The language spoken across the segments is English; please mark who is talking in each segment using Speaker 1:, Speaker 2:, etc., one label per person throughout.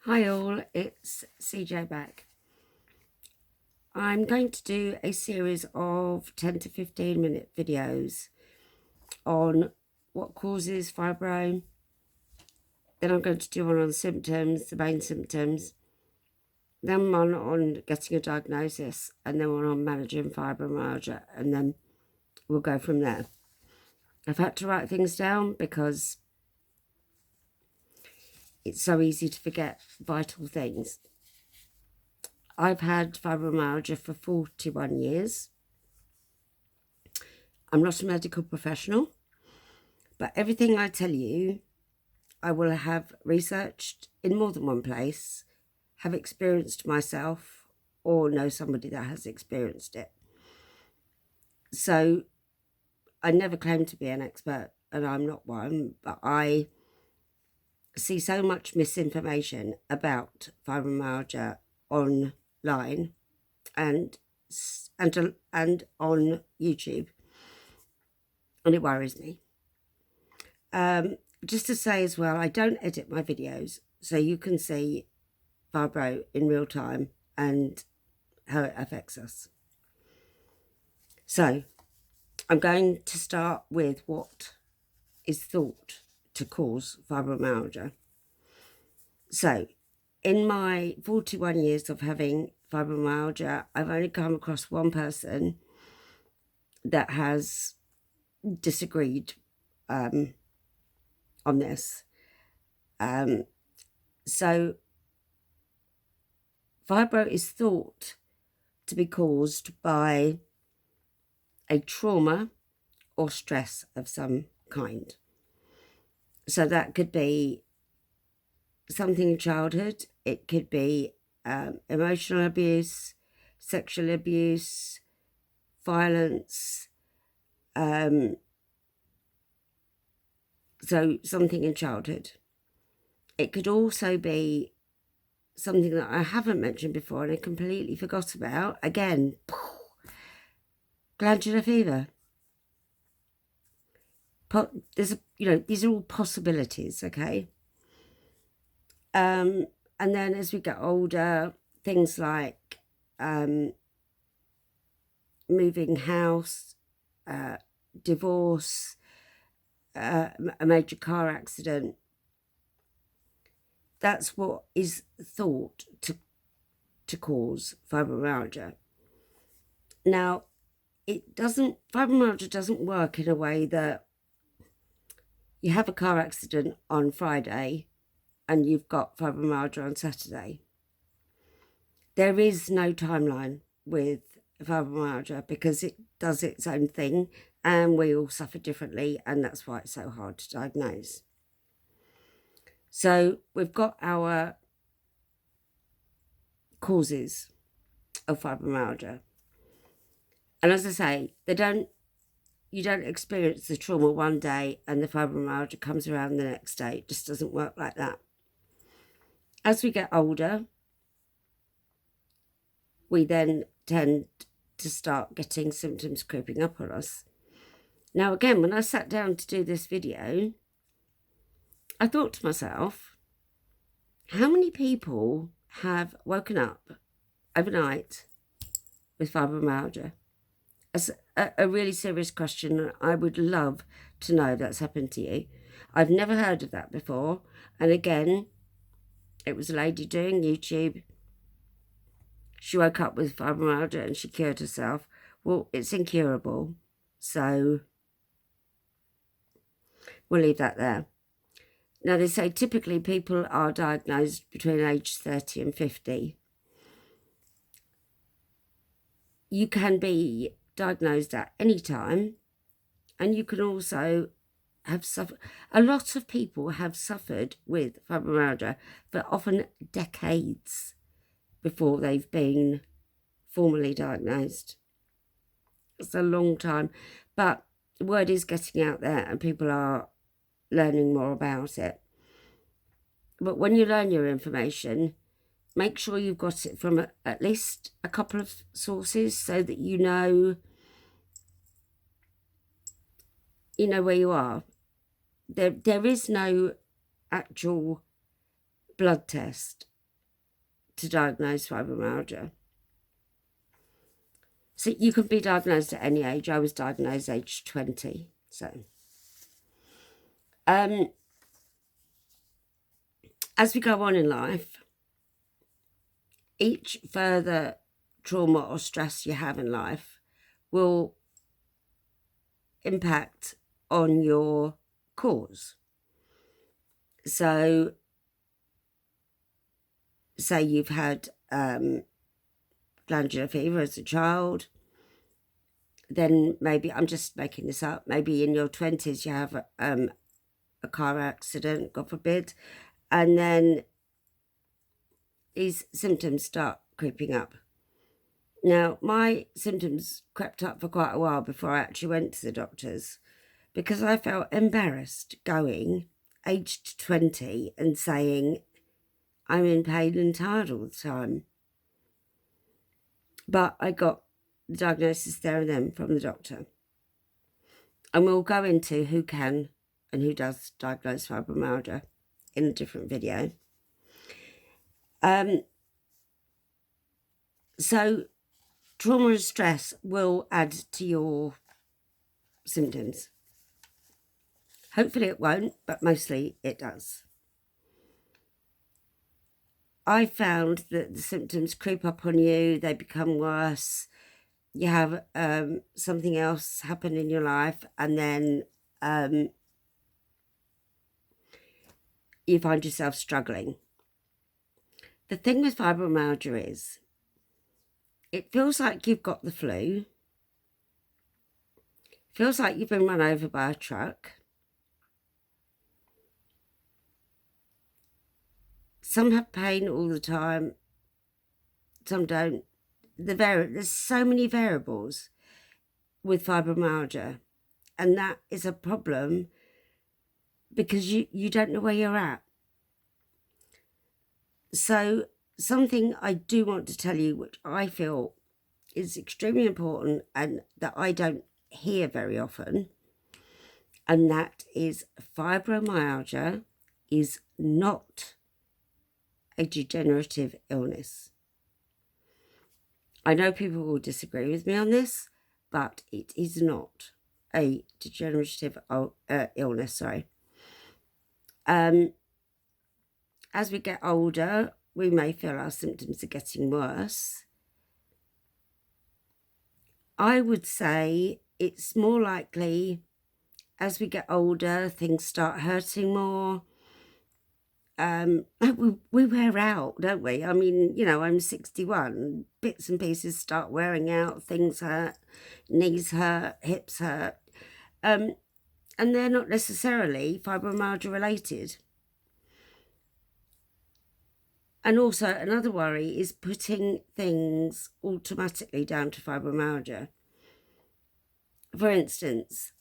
Speaker 1: Hi all, it's CJ back. I'm going to do a series of 10 to 15 minute videos on what causes fibro. Then I'm going to do one on symptoms, the main symptoms. Then one on getting a diagnosis, and then one on managing fibromyalgia, and then we'll go from there. I've had to write things down because it's so easy to forget vital things. I've had fibromyalgia for 41 years. I'm not a medical professional, but everything I tell you, I will have researched in more than one place, have experienced myself, or know somebody that has experienced it. So I never claim to be an expert, and I'm not one, but I see so much misinformation about fibromyalgia online and on YouTube, and it worries me. Just to say as well, I don't edit my videos, so you can see fibro in real time and how it affects us. So I'm going to start with what is thought to cause fibromyalgia. So in my 41 years of having fibromyalgia, I've only come across one person that has disagreed on this. So fibro is thought to be caused by a trauma or stress of some kind. So that could be something in childhood, it could be emotional abuse, sexual abuse, violence, so something in childhood. It could also be something that I haven't mentioned before and I completely forgot about. Again, glandular fever. These are all possibilities, okay? And then as we get older, things like moving house, divorce, a major car accident. That's what is thought to cause fibromyalgia. Now, fibromyalgia doesn't work in a way that you have a car accident on Friday and you've got fibromyalgia on Saturday. There is no timeline with fibromyalgia because it does its own thing and we all suffer differently, and that's why it's so hard to diagnose. So we've got our causes of fibromyalgia. And as I say, you don't experience the trauma one day and the fibromyalgia comes around the next day. It just doesn't work like that. As we get older, we then tend to start getting symptoms creeping up on us. Now, again, when I sat down to do this video, I thought to myself, how many people have woken up overnight with fibromyalgia? That's a really serious question. I would love to know if that's happened to you. I've never heard of that before. And again, it was a lady doing YouTube. She woke up with fibromyalgia and she cured herself. Well, it's incurable. So we'll leave that there. Now, they say typically people are diagnosed between age 30 and 50. You can be diagnosed at any time, and you can also have suffered. A lot of people have suffered with fibromyalgia for often decades before they've been formally diagnosed. It's a long time, but the word is getting out there and people are learning more about it. But when you learn your information, make sure you've got it from at least a couple of sources so that you know where you are. There is no actual blood test to diagnose fibromyalgia. So you can be diagnosed at any age. I was diagnosed age 20. So, as we go on in life, each further trauma or stress you have in life will impact on your cause. So, say you've had glandular fever as a child, then maybe, I'm just making this up, maybe in your 20s you have a car accident, God forbid, and then these symptoms start creeping up. Now, my symptoms crept up for quite a while before I actually went to the doctors, because I felt embarrassed going, aged 20, and saying I'm in pain and tired all the time. But I got the diagnosis there and then from the doctor. And we'll go into who can and who does diagnose fibromyalgia in a different video. So trauma and stress will add to your symptoms. Hopefully it won't, but mostly it does. I found that the symptoms creep up on you, they become worse. You have something else happen in your life, and then you find yourself struggling. The thing with fibromyalgia is, it feels like you've got the flu, feels like you've been run over by a truck. Some have pain all the time, some don't. There's so many variables with fibromyalgia, and that is a problem because you don't know where you're at. So something I do want to tell you, which I feel is extremely important and that I don't hear very often, and that is fibromyalgia is not a degenerative illness. I know people will disagree with me on this, but it is not a degenerative illness, As we get older, we may feel our symptoms are getting worse. I would say it's more likely as we get older, things start hurting more. We wear out, don't we? I mean, I'm 61. Bits and pieces start wearing out. Things hurt, knees hurt, hips hurt. And they're not necessarily fibromyalgia related. And also another worry is putting things automatically down to fibromyalgia. For instance,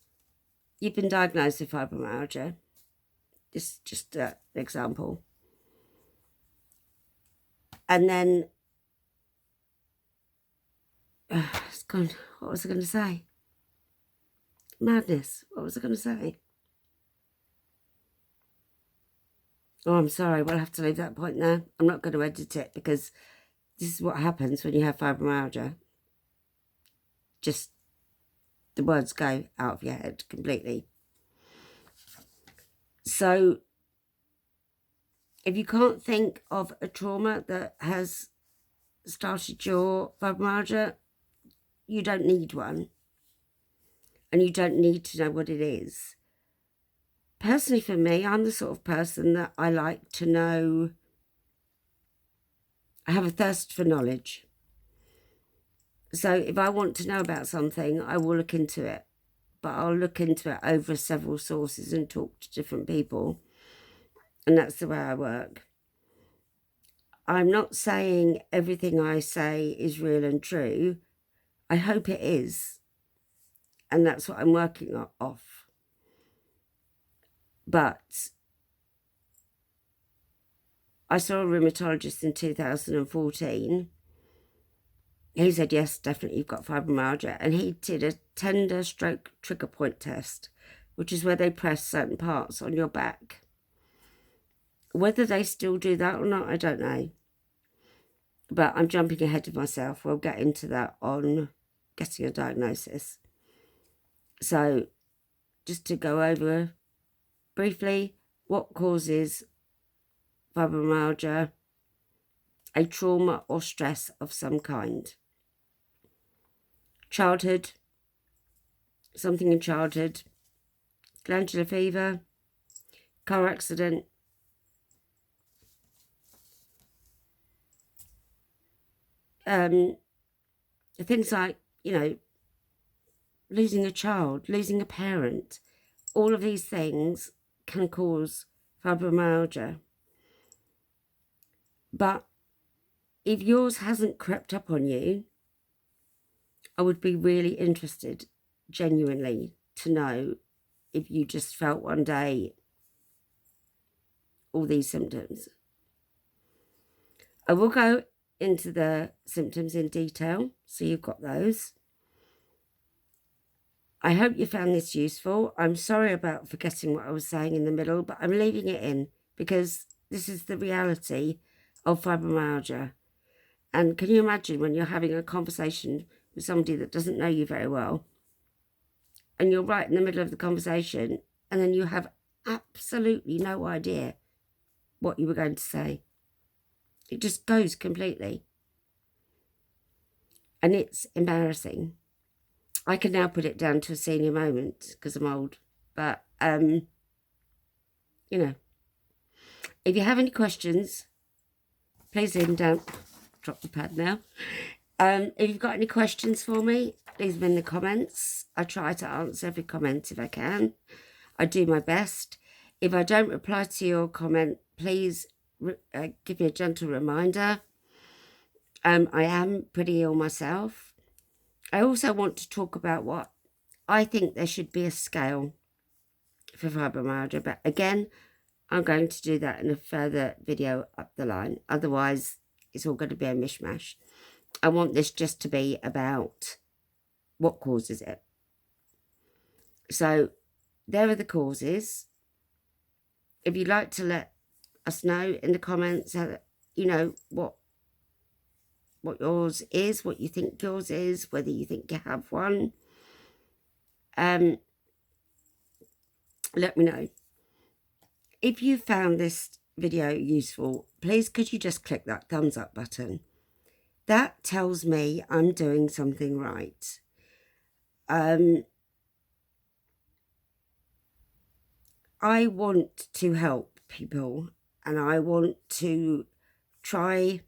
Speaker 1: you've been diagnosed with fibromyalgia. This is just an example. And then, it's gone. What was I going to say? Madness. What was I going to say? Oh, I'm sorry. We'll have to leave that point there. I'm not going to edit it because this is what happens when you have fibromyalgia. Just the words go out of your head completely. So if you can't think of a trauma that has started your fibromyalgia, you don't need one. And you don't need to know what it is. Personally, for me, I'm the sort of person that I like to know. I have a thirst for knowledge. So if I want to know about something, I will look into it. But I'll look into it over several sources and talk to different people. And that's the way I work. I'm not saying everything I say is real and true. I hope it is. And that's what I'm working off. But I saw a rheumatologist in 2014. He said, yes, definitely you've got fibromyalgia. And he did a tender stroke trigger point test, which is where they press certain parts on your back. Whether they still do that or not, I don't know. But I'm jumping ahead of myself. We'll get into that on getting a diagnosis. So just to go over briefly, what causes fibromyalgia? A trauma or stress of some kind. Childhood, something in childhood, glandular fever, car accident, things like, losing a child, losing a parent. All of these things can cause fibromyalgia. But if yours hasn't crept up on you, I would be really interested, genuinely, to know if you just felt one day all these symptoms. I will go into the symptoms in detail, so you've got those. I hope you found this useful. I'm sorry about forgetting what I was saying in the middle, but I'm leaving it in because this is the reality of fibromyalgia. And can you imagine when you're having a conversation with somebody that doesn't know you very well, and you're right in the middle of the conversation, and then you have absolutely no idea what you were going to say. It just goes completely. And it's embarrassing. I can now put it down to a senior moment because I'm old. But, if you have any questions, please leave them down. Drop the pad now. If you've got any questions for me, leave them in the comments. I try to answer every comment if I can. I do my best. If I don't reply to your comment, please give me a gentle reminder. I am pretty ill myself. I also want to talk about what I think there should be a scale for fibromyalgia, but again, I'm going to do that in a further video up the line. Otherwise, it's all going to be a mishmash. I want this just to be about what causes it. So there are the causes. If you'd like to let us know in the comments, what yours is, what you think yours is, whether you think you have one, let me know. If you found this video useful, please could you just click that thumbs up button? That tells me I'm doing something right. I want to help people, and I want to try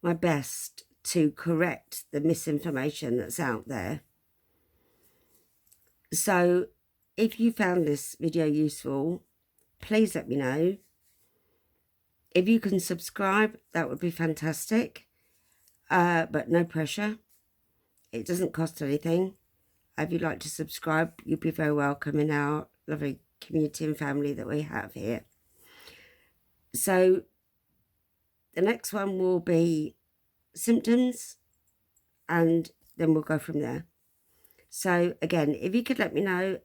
Speaker 1: my best to correct the misinformation that's out there. So if you found this video useful, please let me know. If you can subscribe, that would be fantastic, but no pressure. It doesn't cost anything. If you'd like to subscribe, you'd be very welcome in our lovely community and family that we have here. So the next one will be symptoms, and then we'll go from there. So again, if you could let me know,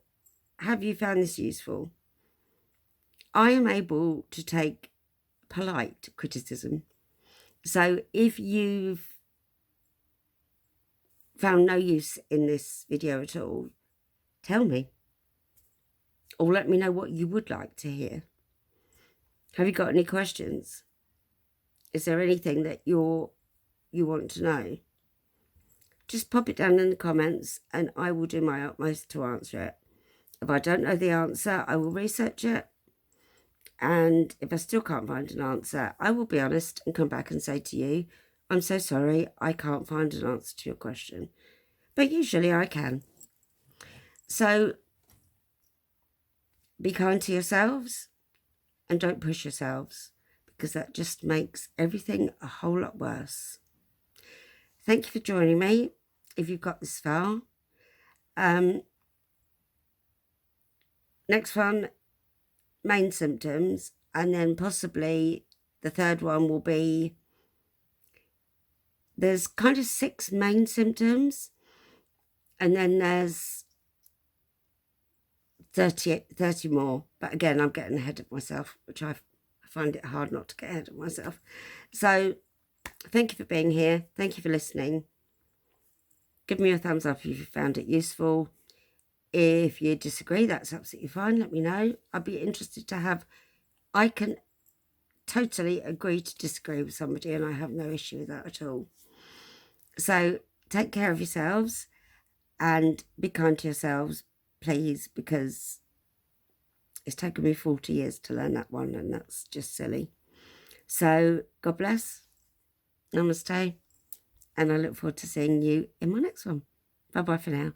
Speaker 1: have you found this useful? I am able to take polite criticism. So if you've found no use in this video at all, tell me. Or let me know what you would like to hear. Have you got any questions? Is there anything that you want to know? Just pop it down in the comments and I will do my utmost to answer it. If I don't know the answer, I will research it. And if I still can't find an answer, I will be honest and come back and say to you, I'm so sorry, I can't find an answer to your question. But usually I can. So be kind to yourselves and don't push yourselves, because that just makes everything a whole lot worse. Thank you for joining me, if you've got this far. Next one, main symptoms, and then possibly the third one will be, there's kind of 6 main symptoms, and then there's 30 more. But again, I'm getting ahead of myself, which I find it hard not to get ahead of myself. So Thank you for being here. Thank you for listening. Give me a thumbs up if you found it useful. If you disagree, that's absolutely fine. Let me know. I'd be interested to have... I can totally agree to disagree with somebody, and I have no issue with that at all. So take care of yourselves and be kind to yourselves, please, because it's taken me 40 years to learn that one, and that's just silly. So God bless. Namaste. And I look forward to seeing you in my next one. Bye-bye for now.